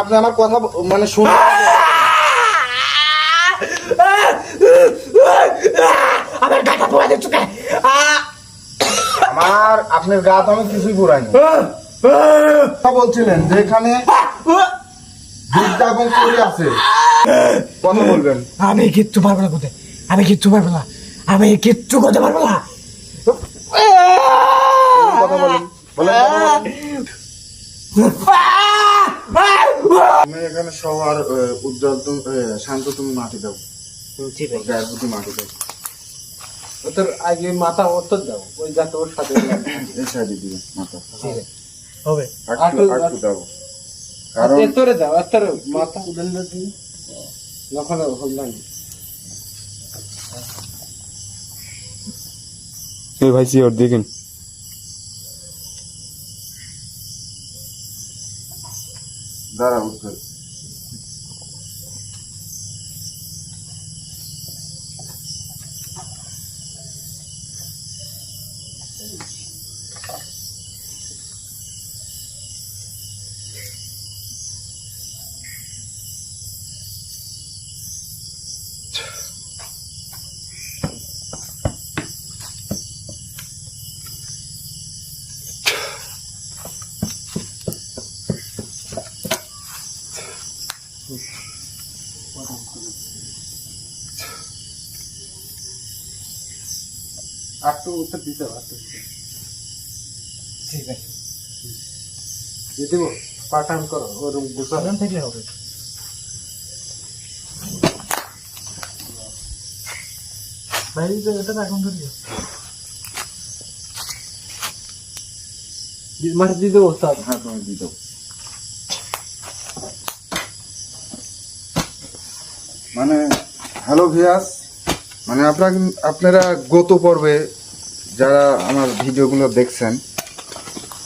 আপনি আমার কথা মানে শুনুন। আমার গাটা পোড়া দিচ্ছ কে? আমার আপনার গা তো আমি কিছুই পুরাইনি। বলছিলেন যে এখানে বিদ্যা এবং করি আছে, কথা বলবেন। আমি কিচ্ছু পারবো না কোথায়, আমি কিচ্ছু পারবো না, আমি কিচ্ছু করতে পারবো না। কথা বলেন, বলেন। আমি এখানে সবার উজ্জ্বল শান্ত, তুমি মাটি দাও, গায়ের প্রতি মাটি দাও। তোর আগে মাথা অন্তর দাও, ওই যাতে ওর সাথে এই সাইডে দিবে মাথা, হবে একটু দাও, কারণ তোরে দাও, তোর মাথা উড়ান না তুমি যখন হল্লান। এই ভাই সিওর দেখেন দাঁড়াও। একটু উত্তর দিতে পারতো ঠিক আছে, দিয়ে দিব। পাঠান করো ওরকম গুছানো থেকে হবে। ভাই এটা এখন ধরে মাটি দিয়ে দেবো ওস্তাদ। হ্যাঁ, তুমি দিয়ে দাও। মানে হ্যালো ভিয়াস, মানে আপনারা গত পর্বে যারা আমার ভিডিওগুলো দেখছেন,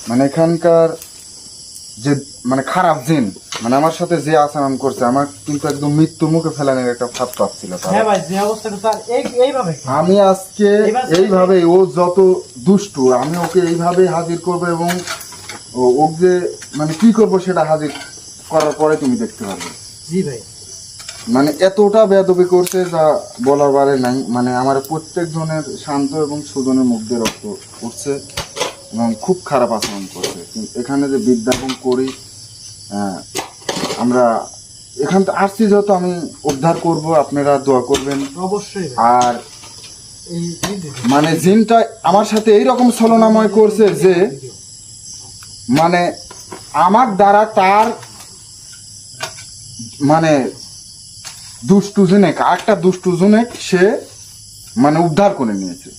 মানে এখানকার যে মানে খারাপ জিন, মানে আমার সাথে যে আচরণ করছে, আমার কিন্তু একদম মৃত্যুর মুখে ফেলানোর একটা ভাব পাচ্ছিল। হ্যাঁ ভাই, যে অবস্থাটা স্যার এইভাবে আমি আজকে এইভাবে, ও যত দুষ্টু, আমি ওকে এইভাবে হাজির করবো এবং ওকে যে মানে কি করবো সেটা হাজির করার পরে তুমি দেখতে পারবে। জি ভাই, মানে এতটা বেয়াদবি করছে যা বলার বারে নাই। মানে আমার প্রত্যেক জনের শান্ত এবং সুজনের মুখ দিয়ে রক্ত উঠছে এবং খুব খারাপ আচরণ করছে। এখানে যে বিদ্যা এবং করি, আমরা এখান থেকে আসছি যেহেতু আমি উদ্ধার করব, আপনারা দোয়া করবেন অবশ্যই। আর মানে জিনটা আমার সাথে এইরকম ছলনাময় করছে যে মানে আমার দ্বারা তার মানে দুষ্টু জনেক আরেকটা দুষ্টু জনেক সে মানে উদ্ধার করে নিয়েছে।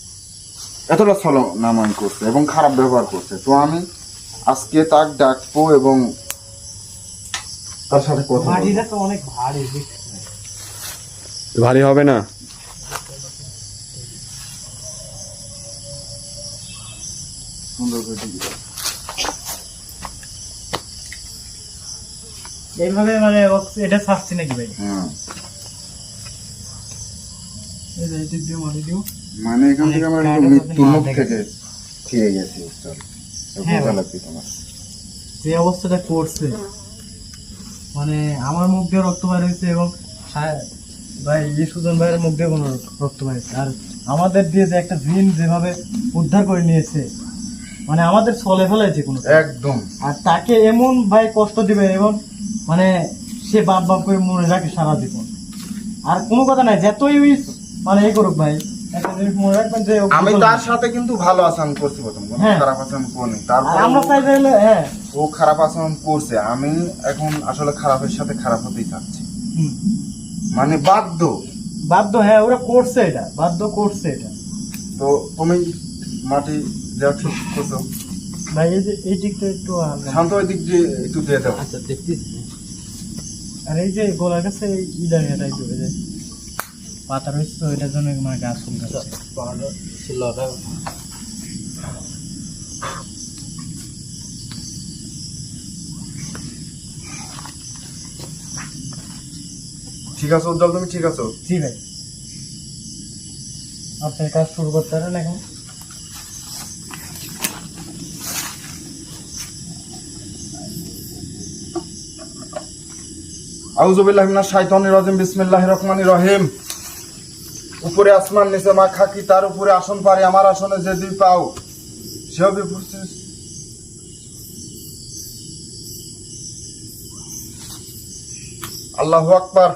এতটা ছলনাময় করছে এবং খারাপ ব্যবহার করছে। তো আমি আজকে তাক ডাকবো এবং তার সাথে কথা বলবো। মাটিটা তো অনেক ভারী, ভারী হবে না? সুন্দর করে দিয়ে দাও। এইভাবে মানে এটা ছাড়ছি নাকি ভাই? হ্যাঁ, মাটি দিও। মানে এখান থেকে আমরা একদম মৃত্যুর মুখ থেকে ফিরে গেছি। হ্যাঁ ভাই। লাগবে তোমার যে অবস্থাটা করছে, মানে আমার মুখ দিয়ে রক্ত বের হয়েছে এবং ভাই সুজন ভাইয়ের মুখ দিয়ে কোনো রক্ত বের হয়েছে, আর আমাদের দিয়ে যে একটা জিন যেভাবে উদ্ধার করে নিয়েছে, মানে আমাদের চলে ফেলাইছে কোনো একদম। আর তাকে এমন ভাই কষ্ট দিবে এবং মানে সে বাপ বাপ করে মনে রাখে সারা জীবন। আর কোনো কথা নাই, যতই মানে এই করুক ভাই, একটা জিনিস মনে রাখবেন যে আমি তার সাথে কিন্তু ভালো আচরণ করছি, প্রথম কোনো হ্যাঁ। খারাপ আচরণ করিনি। আর তারপর আমরা চাই যে হ্যাঁ, ও খারাপ আচরণ করছে, আমি এখন আসলে খারাপের সাথে খারাপ হতেই চাচ্ছি, হুম, মানে বাধ্য। বাধ্য, হ্যাঁ ওরা করছে, এটা বাধ্য করছে এটা। তো তুমি মাটি দেওয়া ঠিক করছো। ভাই এই যে এই দিকটা একটু শান্ত ওই দিক দিয়ে একটু দিয়ে দাও। আচ্ছা দেখতেছি। আর এই যে গোলার কাছে এই ইদানিয়াটাই দেবে যে পাতা রয়েছে, তো এটার জন্য মানে গাছ ফুল যাচ্ছে। ঠিক আছে উজ্জ্বল, তুমি ঠিক আছো? জি ভাই, আপনার কাজ শুরু করতে পারেন এখন। আউযু বিল্লাহি মিনাশ শাইতানির রাজিম বিসমিল্লাহির রহমানির রহিম। উপরে আসমান নিচে মা খাকি, তার উপরে আসন পারে, আমার আসনে যে দুই পাও সেও বিপরীত। আল্লাহু আকবার।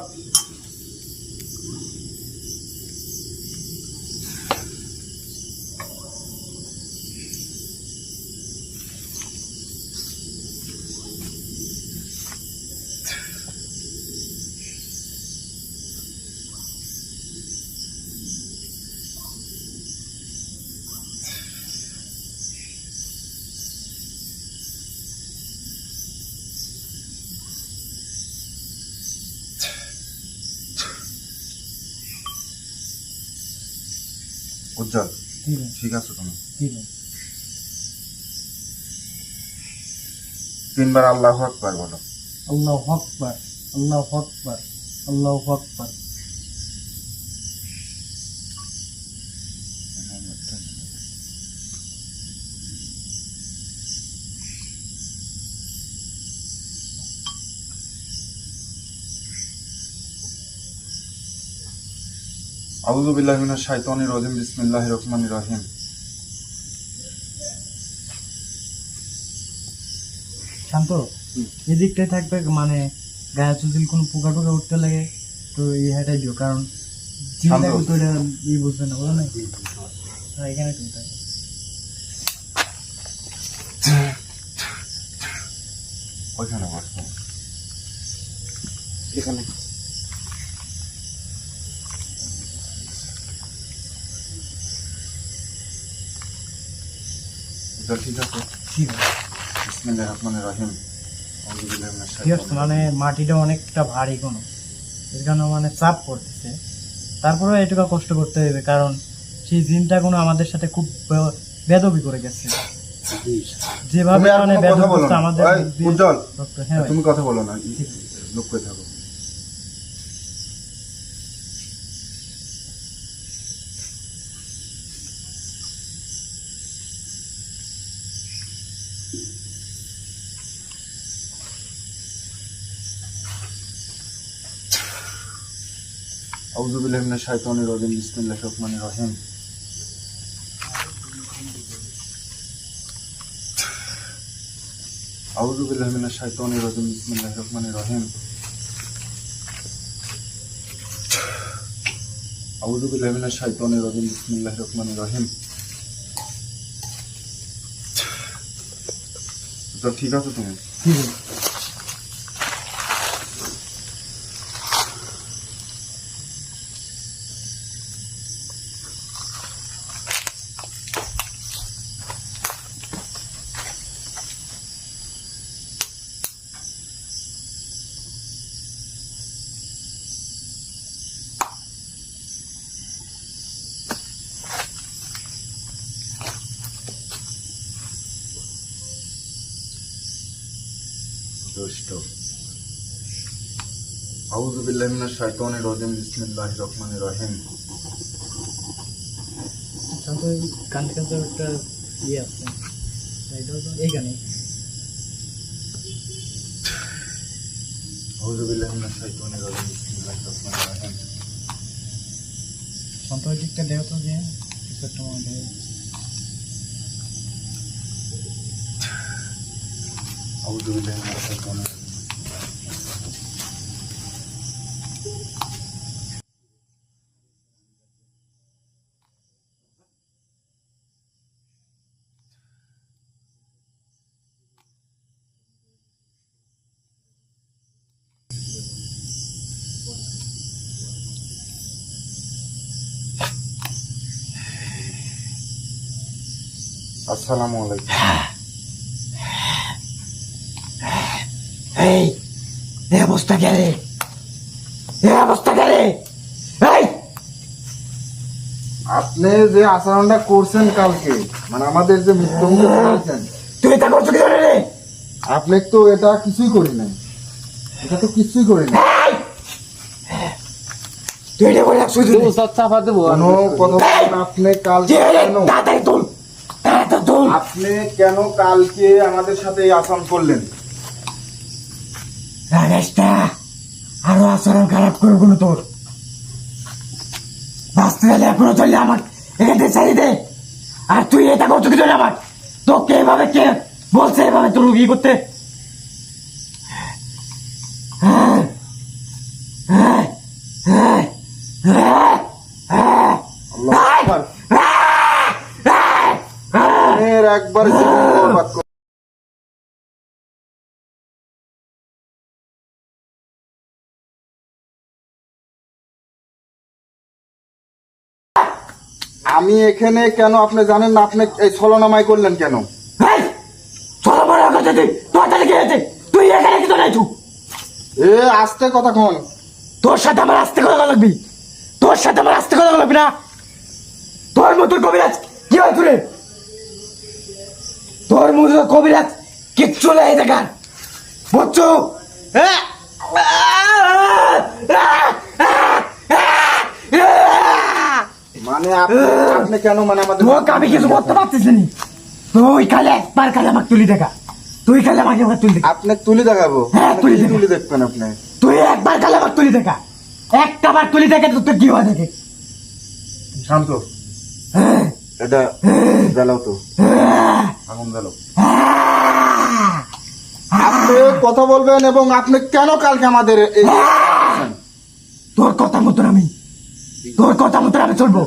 উজ্জ্বল, জি ভাই, ঠিক আছে তুমি জি ভাই। 3 বার আল্লাহু আকবার বলো। আল্লাহু আকবার, আল্লাহু আকবার, আল্লাহু আকবার। আউযু বিল্লাহি মিনাশ শাইতানির রাজিম বিসমিল্লাহির রহমানির রহিম। শান্ত, এদিকটাই থাকবে, মানে গায়ে যদি কোনো পোকা টোকা উঠতে লাগে তো এই হাইটাই দিও, কারণ শান্ত। জিনটা তো এটা বুঝবে না, বলো না? হ্যাঁ, এখানে তুমি থাকবে। ওইখানে বসো। এখানে উজ্জ্বল, ঠিক আছে। ঠিক আছে, বিসমিল্লাহির রহমানির রহিম। আউযু বিল্লাহি মিনাশ ঠিক আছে। শাইতানির মানে মাটিটা অনেকটা ভারী কোনো, এর কারণে মানে চাপ পড়তেছে। তারপরেও এটুকু কষ্ট করতে হবে, কারণ সেই জিনটা কোনো আমাদের সাথে খুব বেদবি করে গেছে, যেভাবে তুমি আর মানে কোনো কথা বেদবি বলো করছে না। আমাদের ওই, বুদ্ধি- উজ্জ্বল, হ্যাঁ ভাই, তুমি কথা বলো না, ঠিক আছে। লোক করে থাকো। আউযু বিল্লাহি মিনাশ শাইতানির রাজিম বিসমিল্লাহির রহমানির রহিম। আউযু বিল্লাহি মিনাশ শাইতানির রাজিম বিসমিল্লাহির রহমানির রহিম। আউযু বিল্লাহি মিনাশ শাইতানির রাজিম বিসমিল্লাহির রহমানির রহিম। তো ঠিক আছে তুমি? ঠিক আছে। দুষ্ট। আউযু বিল্লাহি মিনাশ শাইতানির রাজিম বিসমিল্লাহির রহমানির রহিম। শান্ত, এই কানতে কানতে একটা ইয়ে আছে, এটাও তো এইখানে। আউযু বিল্লাহি মিনাশ শাইতানির রাজিম বিসমিল্লাহির রহমানির রহিম। শান্ত, ওই দিকটা দেখো তো, যে কিছু একটা মনে হয়। আউযু বিল্লাহি মিনাশ শাইতানির রাজিম। আসসালামু আলাইকুম। এই এই অবস্থা গেলে, এই অবস্থা গেলে, এই আপনি যে আচরণটা করছেন কালকে, মানে আমাদের যে মৃত্যুমুখে পড়েছেন, তুই এটা করছো কি জানে রে? আপনি তো এটা কিছুই করি নাই, এটা তো কিছুই করি নাই। তুই এটা করে রাখছো দেবো, সব চাপা দেবো। কোনো কথা বলবেন না। আপনি কালকে কেন, তাড়াতাড়ি তুল, তাড়াতাড়ি তুল। আপনি কেন কালকে আমাদের সাথে এই আচরণ করলেন? রাগেশ না, আরো আচরণ খারাপ করবো না তোর। বাঁচতে গেলে এখনো চললে আমার এখান থেকে ছাড়িয়ে দে। আর তুই এটা করছো কি জন্য আমার? তোকে এভাবে কে বলছে এভাবে তোর রুগী করতে? একবার জীবন বরবাদ করে- আমি এখানে কেন আপনি জানেন না? আপনি এই ছলনামাই করলেন কেন? এই, চলো বড় কথা তুই, তোর তাহলে কি হয়েছে? তুই এখানে কি তোর আইছু? এ আস্তে কথা কন। তোর সাথে আমার আস্তে কথা বলা লাগবি, তোর সাথে আমার আস্তে কথা বলা লাগবি না। তোর মতো কবিরাজ কি হয় তোরে? তোর মতো কবিরাজ কিচ্ছু নেই দেখার, বুঝছো? মানে আপনি কেন মানে আমাদের তোকে আমি কিছু করতে পারতেছি নি। তুই খালি একবার খালি আমাকে তুলি দেখা, তুই খালি আমাকে একবার তুলি দেখা, আপনি তুলি দেখাবো? হ্যাঁ, আপনি তুলি কি দেখাবো। তুলি দেখবেন আপনি? তুই একবার খালি আমাকে তুলি দেখা, একটা বার তুলি দেখা তোর কি হয় দেখে। শান্ত, এটা জ্বালাও তো, আগুন জ্বালাও। আপনি কথা বলবেন এবং আপনি কেন কালকে আমাদের এই তোর কথা মতন আমি, তোর কথা মতন আমি চলবো,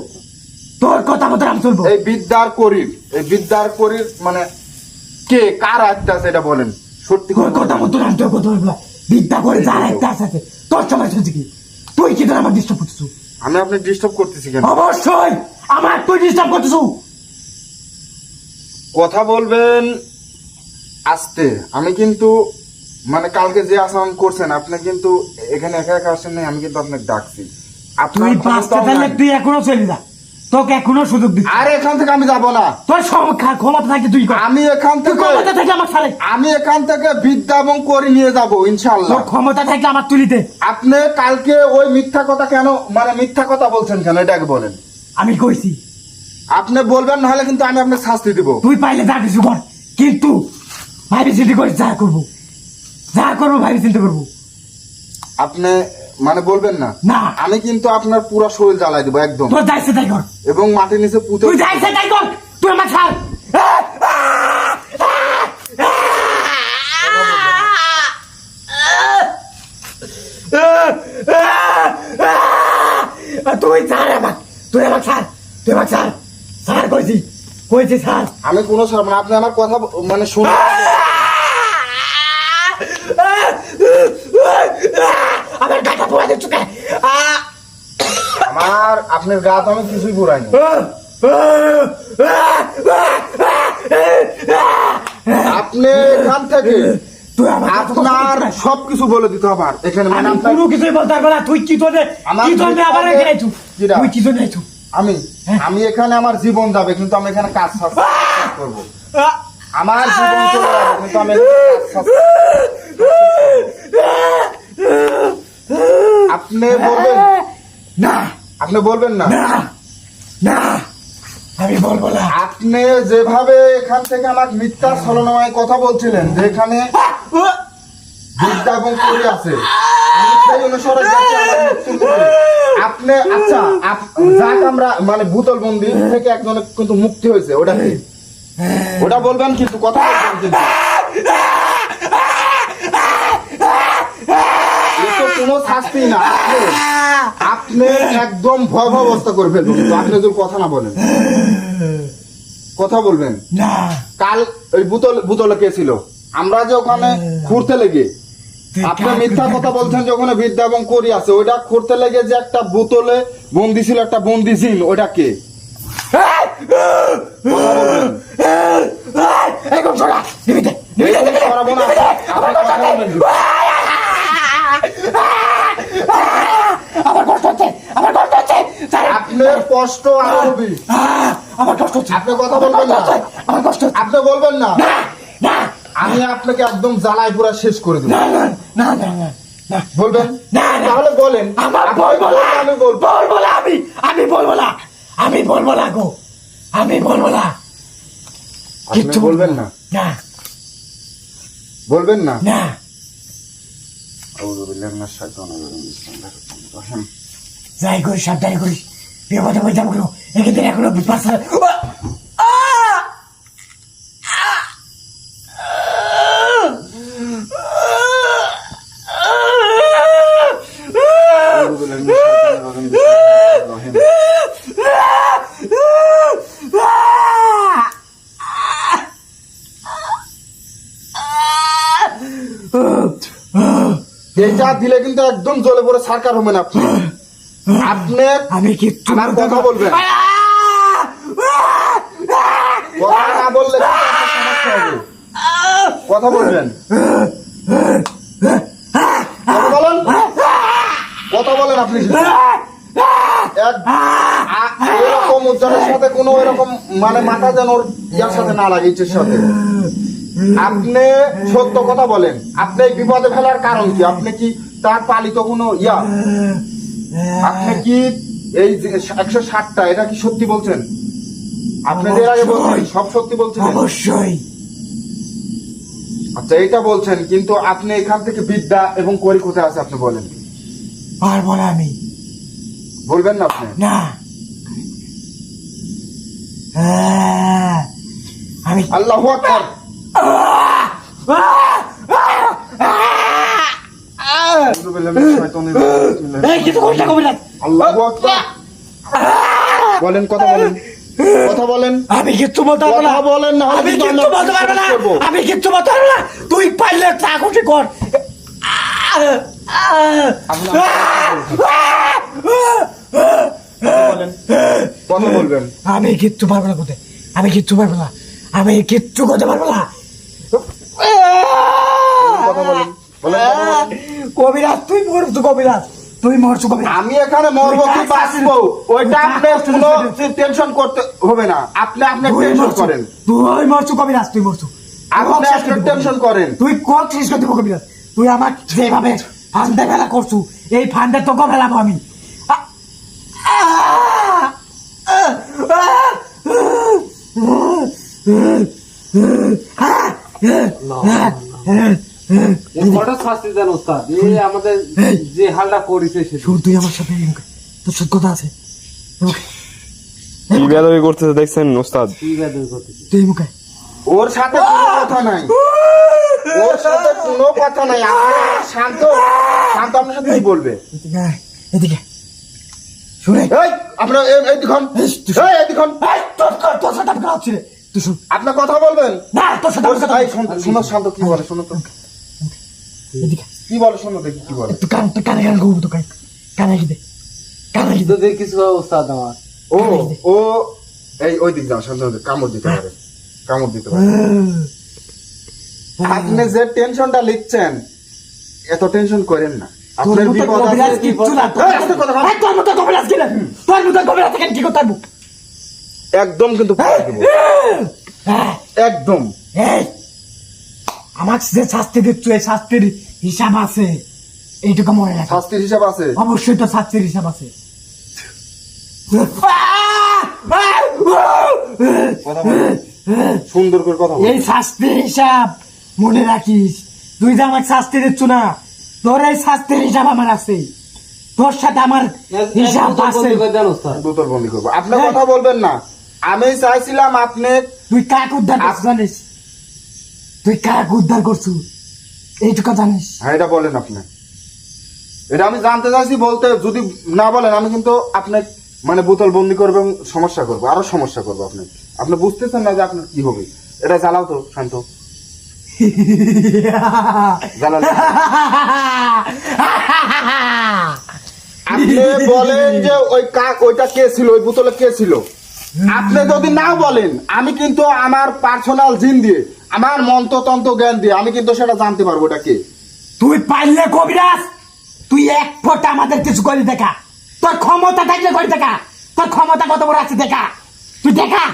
তোর কথা মতন আমি চলবো। এই বিদ্যার করির মানে কে কার আত্মা আছে এটা বলেন সত্যি তোর কথা কথা মতন আমি তোর কথা বলবো। বিদ্যা করে যার একটা আছে তোর সময় শুনছি কি? তুই কি তোর আমার ডিস্টার্ব করতেছ? আমি আপনি ডিস্টার্ব করতেছি কেন? অবশ্যই আমার তুই ডিস্টার্ব করতেছ। কথা বলবেন আস্তে। আমি কিন্তু মানে কালকে যে আচরণ করছেন আপনি কিন্তু এখানে একা একা আসেন নাই, আমি কিন্তু আপনাকে ডাকছি। আপনার তুই ক্ষমতাও বাঁচতে পারলে নাই। তুই এখনো চলে যা, তোকে এখনো সুযোগ দিচ্ছি। আরে এখান থেকে আমি যাব না। তোর ক্ষমতা থাকে তুই কর। আমি এখান তুই থেকে ক্ষমতা থেকে আমার ছাড়ে, আমি এখান থেকে বিদ্যা এবং করি নিয়ে যাব ইনশাআল্লাহ। তোর ক্ষমতা থাকে আমার তুলিতে। আপনি কালকে ওই মিথ্যা কথা কেন মানে মিথ্যা কথা বলছেন কেন এটাকে বলেন। আমি কইছি আপনি বলবেন না হলে কিন্তু আমি আপনাকে শাস্তি দিব। তুই পাইলে যা কিছু কর, কিন্তু ভাবি চিন্তা করে যা করবো, যা করবো ভাবি চিন্তা করবো। আপনি মানে বলবেন না? না। আমি কিন্তু আপনার পুরো শরীর জ্বালাই দিব একদম, তোর যাইছে তাই কর, এবং মাটির নিচে পুঁতে তুই যাইছে তাই কর, তুই আমার ছাড়। তুই ছাড় আমার, তুই আমার ছাড়, তুই আমার ছাড়, ছাড় কইছি, কইছি ছাড়। আমি কোনো ছাড়ব না। আপনি আমার কথা মানে শুনুন। আমার গাটা পোড়া দিচ্ছ কে? আমার আপনার গা তো আমি কিছুই পুরাইনি। আপনি এখান থেকে তুই আমার আপনার সবকিছু বলে দিতে হবে আর এখানে মানে আমি আপনার কোনো কিছুই বলতে পারবো না। তুই কি তোরে আমার কি তোরে আবার আগে- এখানে আইছু? কিরা? তুই কি জন্য আইছু? আমি হ্যাঁ। আমি এখানে আমার জীবন যাবে কিন্তু আমি এখানে কাজ করবো। আমার জীবন চলে যাবে কিন্তু আমি এখানে কাজ আপনি বলবেন না আপনি বলবেন না? না না, আমি বলবো না। আপনি যেভাবে এখান থেকে আমার মিথ্যা ছলনাময় কথা বলছিলেন যে এখানে বিদ্যা এবং করি আছে, আমি সেই অনুসারে যাচ্ছি আমার মৃত্যুর মুখে। আপনি আচ্ছা যাক আমরা মানে ভূতল বন্দি থেকে একজনের কিন্তু মুক্তি হয়েছে, ওটা কি? ওটা বলবেন কিন্তু কথা বলবেন কিন্তু। এ তো কোনো শাস্তি না। আপনি একদম ভয়াবহ অবস্থা করে ফেলবেন কিন্তু আপনি যদি কথা না বলেন। কথা বলবেন। না কাল ওই বুতলে কে ছিল? আমরা যে ওখানে ঘুরতে লেগে আপনি মিথ্যা কথা বলছেন যে ওখানে বিদ্যা এবং করি আছে, ওইটা ঘুরতে লেগে যে একটা বোতলে বন্দি ছিল, একটা বন্দি ছিল, ওইটা কে? কথা বলবেন। এখন শোনা নিবিতে এইরকম করাবো না। আপনি কথা বলবেন কিন্তু। আমার কষ্ট হচ্ছে, আমার কষ্ট হচ্ছে, ছাড়। আপনার কষ্ট আরো হবে। আমার কষ্ট হচ্ছে, আপনি কথা বলবেন না। আমার কষ্ট হচ্ছে। আপনি বলবেন না। না আমি আপনাকে একদম জ্বালায় পুরা শেষ করে দেবো। না না না না না, বলবেন? না, না। তাহলে বলেন। আমার আপনি বলবো না, বলবেন, আমি বলবো। বলবো না, আমি বলবো না, আমি বলবো না গো, আমি বলবো না। আপনি কিচ্ছু বলবেন না? না বলবেন না? না, আউযু বিল্লাহি মিনাশ শাইতানির রাজিম। বিসমিল্লাহির রহমানির রহিম। যাই করিস সাবধানে করিস, বিপদে পড়ে যাবো কেন, এক্ষেত্রে এখনো পাঁচটা আউযু বিল্লাহি মিনাশ শাইতানির রাজিম। বিসমিল্লাহির রহমানির রহিম। এইটা দিলে কিন্তু একদম জ্বলে পড়ে সরকার হবেন আপনি। আপনি আমি কি আমার কথা বলবেন, কথা না বললে কিন্তু আপনার সমস্যা হবে। কথা বলবেন, কথা বলেন, কথা বলেন আপনি। এরকম উচ্চারের সাথে কোনো এরকম মানে মাথা যেন ওর ইয়ার সাথে না লাগে, ইচ্ছের সাথে। আপনি সত্য কথা বলেন, আপনি এই বিপদে ফেলার কারণ কি? আপনি কি তার পালিত কোনো ইয়া? আপনি কি এই 160টা এটা কি সত্যি বলছেন? আপনাদের আগে বলছেন সব সত্যি বলছেন? অবশ্যই। আচ্ছা এটা বলছেন, কিন্তু আপনি এখান থেকে বিদ্যা এবং করি কোথায় আছে আপনি বলেন? পারবো না আমি। বলবেন না আপনি? না আমি আল্লাহু আকবার। আউযু বিল্লাহি মিনাশ শাইতানির রাজিম। এই কিছু করতে কবি না। আল্লাহু আকবার। বলেন, কথা বলেন, কথা বলেন। আমি কিচ্ছু বলতে পারবো না। কথা বলেন না হলে আমি কিন্তু কিচ্ছু বলতে পারবো না। করবো। আমি কিচ্ছু বলতে পারবো না। তুই পারলে তা খুশি কর। বলেন, কথা বলবেন। আমি কিচ্ছু পারবো না করতে। আমি কিচ্ছু পারবো না। আমি কিচ্ছু করতে পারবো না। কথা বলেন, বলেন, কথা বলেন। কবিরাজ তুই মরছু, কবিরাজ তুই মরছু, কবিরাজ। আমি এখানে মরবো কি বাঁচবো ওইটা আপনি কোনো টেনশন করতে হবে না। আপনি আপনার তুই টেনশন মরছু, করেন, তুই মরছু কবিরাজ, তুই মরছু। আপনি আপনার টেনশন করেন। তুই কর শেষ করে দিব কবিরাজ। তুই আমার যেভাবে ফান্দে ফেলা করছু, এই ফান্দে তোকে ফেলাবো আমি। হঠাৎ শাস্তি দেন ওস্তাদ, এই আমাদের যে হালটা করেছে সে শুন, তুই আমার সাথে এই মুখে তোর সাথে কথা আছে। কি বেদবি করতেছে দেখছেন ওস্তাদ? কি বেদবি করতেছে। তুই এই মুখে ওর সাথে কোনো কথা নাই, ওর সাথে কোনো কথা নাই। আপনি শান্ত, শান্ত আপনার সাথে কি বলবে? এদিকে আয়, এদিকে শুনে এই আপনার এই দেখুন, এই দেখুন, তোর সাথে আমি কথা হচ্ছে রে। তুই শুন, আপনি কথা বলবেন না তোর সাথে আমি কথা এই শোনো, শান্ত কি বলে শোনো তো, এদিকে কি বলে শোনো দেখি কি বলে। একটু কানে কানে ঘুরবো তো, কানে কি দে, কানে কি দে। যদি কিছু হয় ওস্তাদ আমার। ও ও এই ওই দিক যাও, শান্ত হতে কামড় দিতে পারে, কামড় দিতে পারে। আপনি যে টেনশনটা লিখছেন এত টেনশন করেন না। তোর আপনার মতো বিপদ কবিরাজ আছে। কিচ্ছু না। এই, আস্তে কথা বল। তোর মতো কবিরাজ কি না? তোর মতো কবিরাজ থেকে কি করতে পারবো? একদম কিন্তু পাঠিয়ে দেব, একদম। এই আমার যে শাস্তি দিচ্ছ, এই শাস্তির হিসাব আছে, এইটুকু মনে রাখ। শাস্তির হিসাব আছে। অবশ্যই তো শাস্তির হিসাব আছে। কথা বল, সুন্দর করে কথা বল। এই শাস্তির হিসাব মনে রাখিস। তুই যে আমাকে শাস্তি দিচ্ছ না, তোর এই শাস্তির হিসাব আমার আছে, তোর সাথে আমার হিসাব আছে। দেন ওস্তাদ। দুটোর বন্দি করবো। আপনি কথা বলবেন না। আমি চাইছিলাম আপনি তুই কাক উদ্ধার করছিস জানিস? তুই কাক উদ্ধার করছু এইটুকু জানিস? হ্যাঁ এটা বলেন আপনি, এটা আমি জানতে চাইছি। বলতে যদি না বলেন আমি কিন্তু আপনার মানে বোতল বন্দি করবো এবং সমস্যা করবো, আরো সমস্যা করবো। আপনি আপনি বুঝতেছেন না যে আপনার কি হবে। এটা জ্বালাও তো শান্ত, জ্বালালে আপনি বলেন যে ওই কাক ওইটা কে ছিল, ওই বোতলে কে ছিল। আপনি যদি না বলেন আমি কিন্তু আমার পার্সোনাল জিন দিয়ে, আমার মন্ত্রতন্ত্র জ্ঞান দিয়ে আমি কিন্তু সেটা জানতে পারবো এটা কে। তুই পারলে কবিরাজ, তুই এক ফোঁটা আমাদের কিছু করে দেখা। তোর ক্ষমতা থাকলে করে দেখা। তোর ক্ষমতা কত বড় আছে দেখা। তুই দেখা,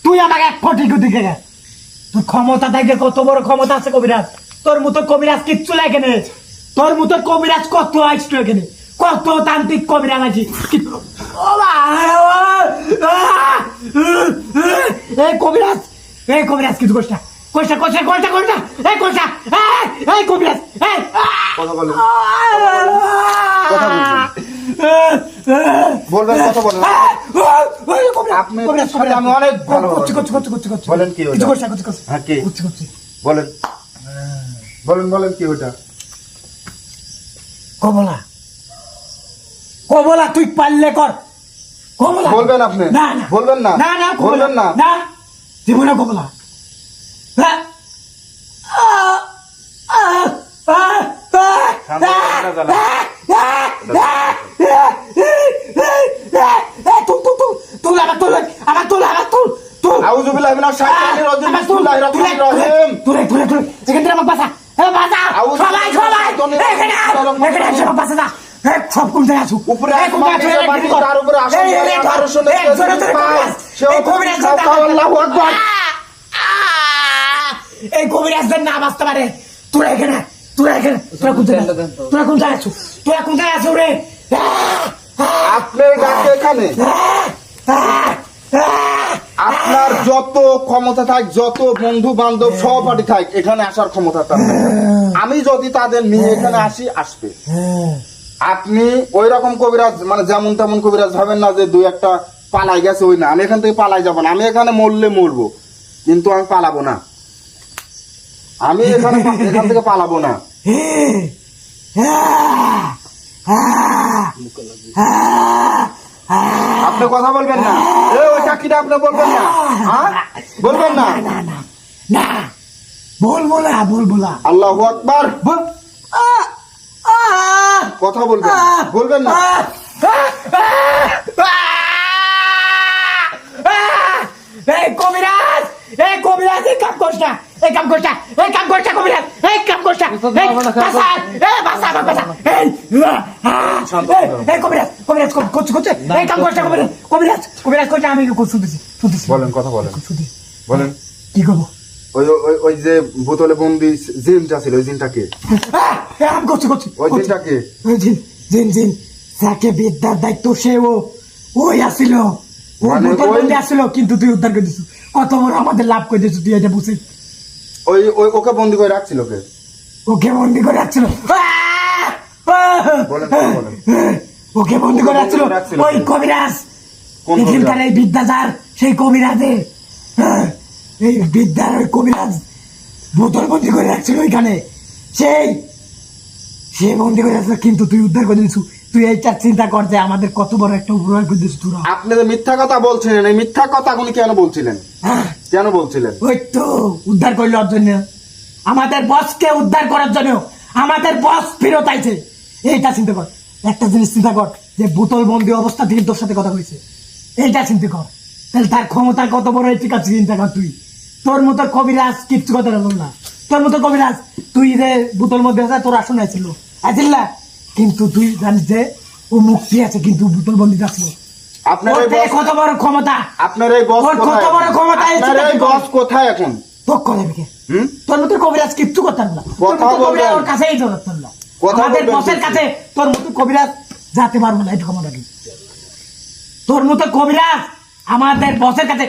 তুই আমাকে এক ফোঁটি দিকে দেখা। তোর ক্ষমতা থাকলে কত বড় ক্ষমতা আছে কবিরাজ। তোর মতো কবিরাজ কিচ্ছু লাগে না। তোর মতো কবিরাজ কত আসতো এখানে, কত তান্ত্রিক কবিরাজ আছে। এই কবিরাজ, এই কবিরাজ কিছু কষ্ট কষ্ট কষ্ট কষ্ট কষ্ট, এই কষ্ট, এই কবিরাজ, এই কথা বলেন কথা বলবেন কথা বলেন আপনার সাথে আমি অনেক ভালো বলেন কি ওটা হ্যাঁ কি বলেন বলেন বলেন কি ওটা কমলা কমলা তুই পারলে কর কমলা বলবেন আপনি না না বলবেন না না না বলবেন না না জীবনে কমলা হ্যাঁ আউযু বিল্লাহি মিনাশ শাইতানির রাজিম বিসমিল্লাহির রহমানির রহিম তুলে এখান থেকে আমাকে বাঁচা বাঁচা সবাই এখানে সব বাঁচা যা সব কোন জায়গায় আছো উপরে আসমান নিচে মাটি তার উপরে আসন করে আমার শুনে আল্লাহু আকবার এই কবিরাজদের না বাঁচতে পারে তোরা এখানে কোন জায়গায় আছো রে আপনার গাছে এখানে আপনার যত ক্ষমতা থাক যত বন্ধু বান্ধব সহপাঠী থাক এখানে আসার ক্ষমতা তাদের আমি যদি তাদের নিয়ে এখানে আসি আসবে আপনি ওই রকম কবিরাজ মানে যেমন তেমন কবিরাজ ভাবেন না যে দুই একটা পালাই গেছে ওই না আমি এখান থেকে পালাই যাবো না আমি এখানে মরবো কিন্তু আমি পালাবো না আমি এখান থেকে পালাবো না আপনি কথা বলবেন না ওই চাকরিটা আপনি বলবেন না বলবেন না না বলবো না আল্লাহু আকবার কথা বলবেন না এই কবিরাজ এই কাম করছ কবিরাজ এই কাম করছ কবিরাজ করছ এই কাম করছ কবিরাজ করছ আমি শুনতেছি বলেন কথা বলেন কি করবো ওই যে বোতলে বন্দি জিনটা ছিল ওই জিনটাকে আমি করছি ওই জিনটাকে জিন যাকে বিদ্যার দায়িত্ব সে ওই আসিল মানে বোতল বন্দি আসিল কিন্তু তুই উদ্ধার করে দিছু কত বড় আমাদের লাভ করে দিছু তুই এটা বুঝিস ওকে বন্দি করে রাখছিল ওকে বন্দি করে রাখছিল ওকে বন্দি করে রাখছিল ওই কবিরাজ এখানকার এই বিদ্যাচার সেই কবিরাজে এই বিদ্যার ওই কবিরাজ বোতল বন্দি করে রাখছিল ওইখানে সে বন্দি করে রাখছিল কিন্তু তুই উদ্ধার করে দিছু তুই এইটা চিন্তা কর যে আমাদের কত বড় একটা উপকার করে দিছু তোরা আপনি যে মিথ্যা কথা বলছিলেন এই মিথ্যা কথাগুলি কেন বলছিলেন ওই তো উদ্ধার করলো ওর জন্য আমাদের বসকে উদ্ধার করার জন্য আমাদের বস ফেরত আইছে এইটা চিন্তা কর একটা জিনিস চিন্তা কর যে বোতল বন্দি অবস্থা থেকে তোর সাথে কথা হয়েছে এইটা চিন্তা কর তাহলে তার ক্ষমতা কত বড় ঠিক আছে চিন্তা কর তুই তোর মতো কবিরাজ কিচ্ছু কথা বল না তোর মতো কবিরাজ তুই যে বোতল মধ্যে আছে তোর আসন আইছিল না কিন্তু তুই জানিস যে ও মুক্তি আছে কিন্তু বোতল বন্দি আসলো আপনার কত বড় ক্ষমতা আপনার এই বস কত বড় ক্ষমতা আপনার এই বস কোথায় এখন তোর করে দেখে তোর মতো কবিরাজ কিচ্ছু করতে পারবে না ওর কাছেই ধরতে না আমাদের বসের কাছে তোর মতো কবিরাজ যেতে পারবো না এটা ক্ষমতা কি তোর মতো কবিরাজ আমাদের বসের কাছে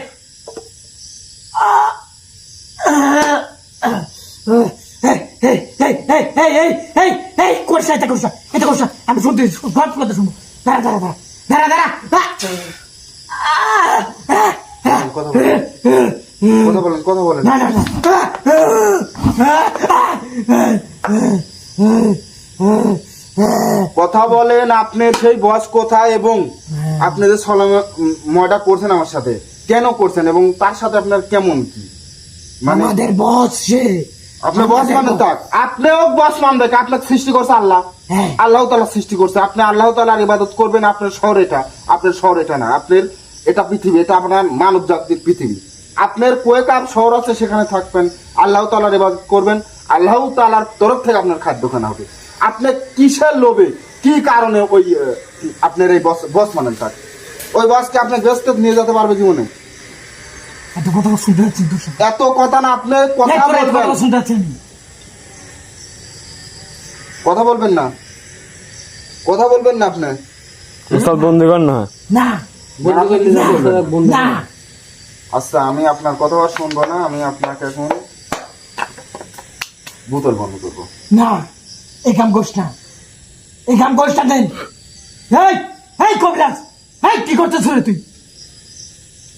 আমি শুনতে গল্প করতে শুনবো দাঁড়া কথা বলেন কথা বলেন আপনার সেই বস কোথায় এবং আপনি যে ময়টা করছেন আমার সাথে কেন করছেন এবং তার সাথে আপনার কেমন কি মানে আমাদের বস সে আপনি বস মানে তাক আপনিও বস মানবে আপনাকে সৃষ্টি করছে আল্লাহ আল্লাহ তাআলা সৃষ্টি করছে আপনি আল্লাহ তাআলার ইবাদত করবেন আপনার শহর এটা না আপনার এটা পৃথিবী এটা আপনার মানব জাতির পৃথিবী আপনার কয়েকার শহর আছে সেখানে থাকবেন আল্লাহ তাআলার ইবাদত করবেন আল্লাহ তাআলার তরফ থেকে আপনার খাদ্যখানা হবে আপনি কিসের লোভে কি কারণে ওই আপনার এই বস মানেন তাক ওই বসকে আপনি ব্যস্ত নিয়ে যেতে পারবে জীবনে এত কথা না আপনি কথা বলবেন না আপনি উস্তাদ বন্দি কর না আচ্ছা আমি আপনার কথা শুনবো না আমি আপনাকে এখন বোতল বন্ধ করবো না এই কাম করিস না, এই কাম করিস না দেন। এই এই কবিরাজ, এই কি করতেছ রে তুই?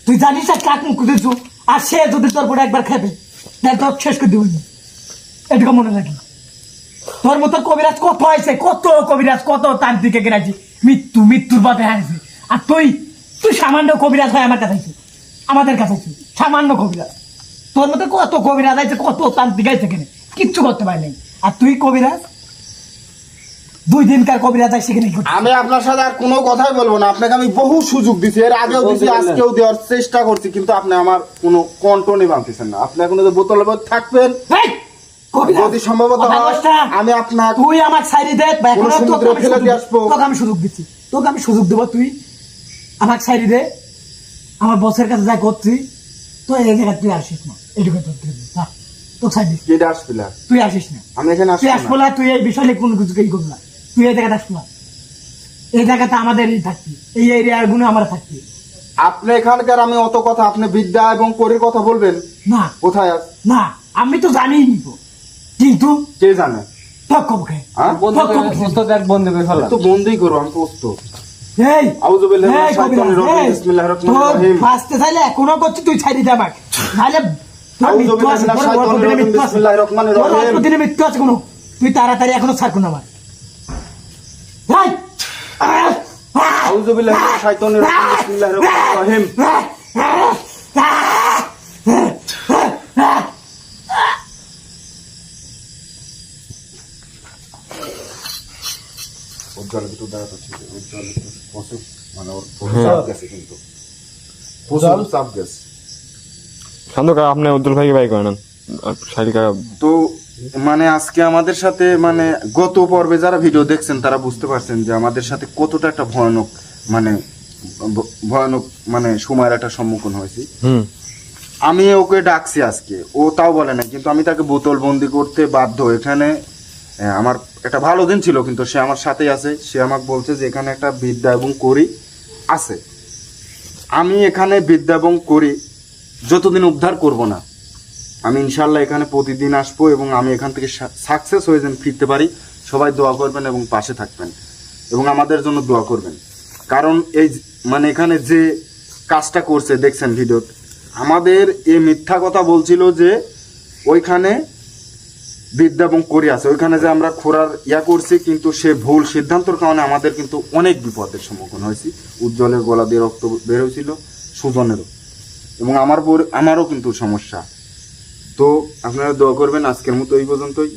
তুই জানিস আর কাক মুখ দিচ্ছ, আর সে যদি তোর পরে একবার খেবে দেখ তোর শেষ করে দিব। এটুকু মনে রাখি। তোর মতো কবিরাজ কত হয়েছে, কত কবিরাজ, কত তান্ত্রিকে গেরাজি, মৃত্যুর পথে হারিয়েছে। আর তুই তুই সামান্য কবিরাজ হয় আমার কাছে আইছিস, আমাদের কাছে আইছিস সামান্য কবিরাজ। তোর মতো কত কবিরাজ আছে, কত তান্ত্রিক আছে, এখানে কিচ্ছু করতে পারি নাই। আর তুই কবিরাজ, 2 দিনকার কবিরাজ আছে সেখানে কি করছিস? আমি আপনার সাথে আর কোনো কথাই বলবো না। আপনাকে আমি বহু সুযোগ দিছি, এর আগেও দিছি, আজকেও দেওয়ার চেষ্টা করছি, কিন্তু আপনি আমার কোনো কন্ট্রোলই মানতেছেন না। আপনি এখন যদি বোতলের মধ্যে থাকবেন, এই, কবিরাজ, যদি সম্ভবত কথা হয়, বলিস না। আমি আপনার তুই আমার সাইডে দে, বা কোনো এখনো সমুদ্রে তোকে আমি ফেলে সুযোগ- দিয়ে আসবো। তোকে আমি সুযোগ দিচ্ছি, তোকে আমি সুযোগ দেবো। তুই আমার সাইডে দে, আমার বসের কাছে যা করছি, তো এই জায়গায় তুই আসিস না, এটুকু তোর দেবো। যা, তোর সাইডে কেটে আসবিল, তুই আসিস না, আমি এখানে তুই আসবো আসবো না। না, তুই এই বিষয়ে কোনো কিছু কি করবি না। তুই এই জায়গাতে আসবো না, এই জায়গাতে আমাদেরই থাকবি, এই এরিয়ার গুলো আমার থাকবি আপনি এখানকার, আমি অত কথা, আপনি বিদ্যা এবং করির কথা বলবেন না। কোথায় আছে না, আমি তো জানিই নিব, কিন্তু কে জানে? তোর কবকে হ্যাঁ? বন্ধ করে ওস্তাদ এক বন্ধ করে ফেলা। তো বন্ধই করবো, আমি প্রস্তুত। এই আউযু বিল্লাহি মিনাশ এই শাইতানির কবিরাজ, রাজিম, এই, বিসমিল্লাহির রহমানির তোর রহিম। বাঁচতে চাইলে এখনো করছি, তুই ছাড়ি দে আমাকে, নাহলে তোর আউযু মৃত্যু বিল্লাহি আছে, মিনাশ তোর শাইতানির অল্প দিনে রাজিম, মৃত্যু আছে, বিসমিল্লাহির রহমানির তোর রহিম। অল্প দিনে মৃত্যু আছে কোনো, তুই তাড়াতাড়ি এখনো ছাড় কোনো আমার। এই, আউযু বিল্লাহি মিনাশ শাইতানির রাজিম, বিসমিল্লাহির রহমানির রহিম। উজ্জ্বল একটু দাঁড়াতে ছিল, উজ্জ্বল একটু প্রচুর, মানে ওর প্রচুর চাপ গেছে, কিন্তু প্রচুর চাপ গেছে। শান্ত কাকা, আপনি উজ্জ্বল ভাইকে বাই করে নেন। শাড়ি কাকা, তো মানে আজকে আমাদের সাথে, মানে গত পর্বে যারা ভিডিও দেখছেন তারা বুঝতে পারছেন যে আমাদের সাথে কতটা একটা ভয়ানক, মানে ভয়ানক, মানে সময়ের একটা সম্মুখীন হয়েছি। আমি ওকে ডাকছি আজকে, ও তাও বলে না, কিন্তু আমি তাকে বোতল বন্দি করতে বাধ্য। এখানে আমার একটা ভালো দিন ছিল, কিন্তু সে আমার সাথেই আছে। সে আমাকে বলছে যে এখানে একটা বিদ্যা এবং করি আছে। আমি এখানে বিদ্যা এবং করি যতদিন উদ্ধার করব না, আমি ইনশাল্লাহ এখানে প্রতিদিন আসবো, এবং আমি এখান থেকে সাকসেস হয়ে যেন ফিরতে পারি। সবাই দোয়া করবেন এবং পাশে থাকবেন, এবং আমাদের জন্য দোয়া করবেন। কারণ এই মানে এখানে যে কাজটা করছে দেখছেন ভিডিওতে, আমাদের এই মিথ্যা কথা বলছিল যে ওইখানে বিদ্যা এবং করি আছে, ওইখানে যে আমরা খোরার করছি, কিন্তু সে ভুল সিদ্ধান্তের কারণে আমাদের কিন্তু অনেক বিপদের সম্মুখীন হয়েছি। উজ্জ্বলের গলা দিয়ে রক্ত বের হয়েছিল, সুজনেরও, এবং আমারও কিন্তু সমস্যা। তো আপনারা দোয়া করবেন। আজকের মতো এই পর্যন্তই।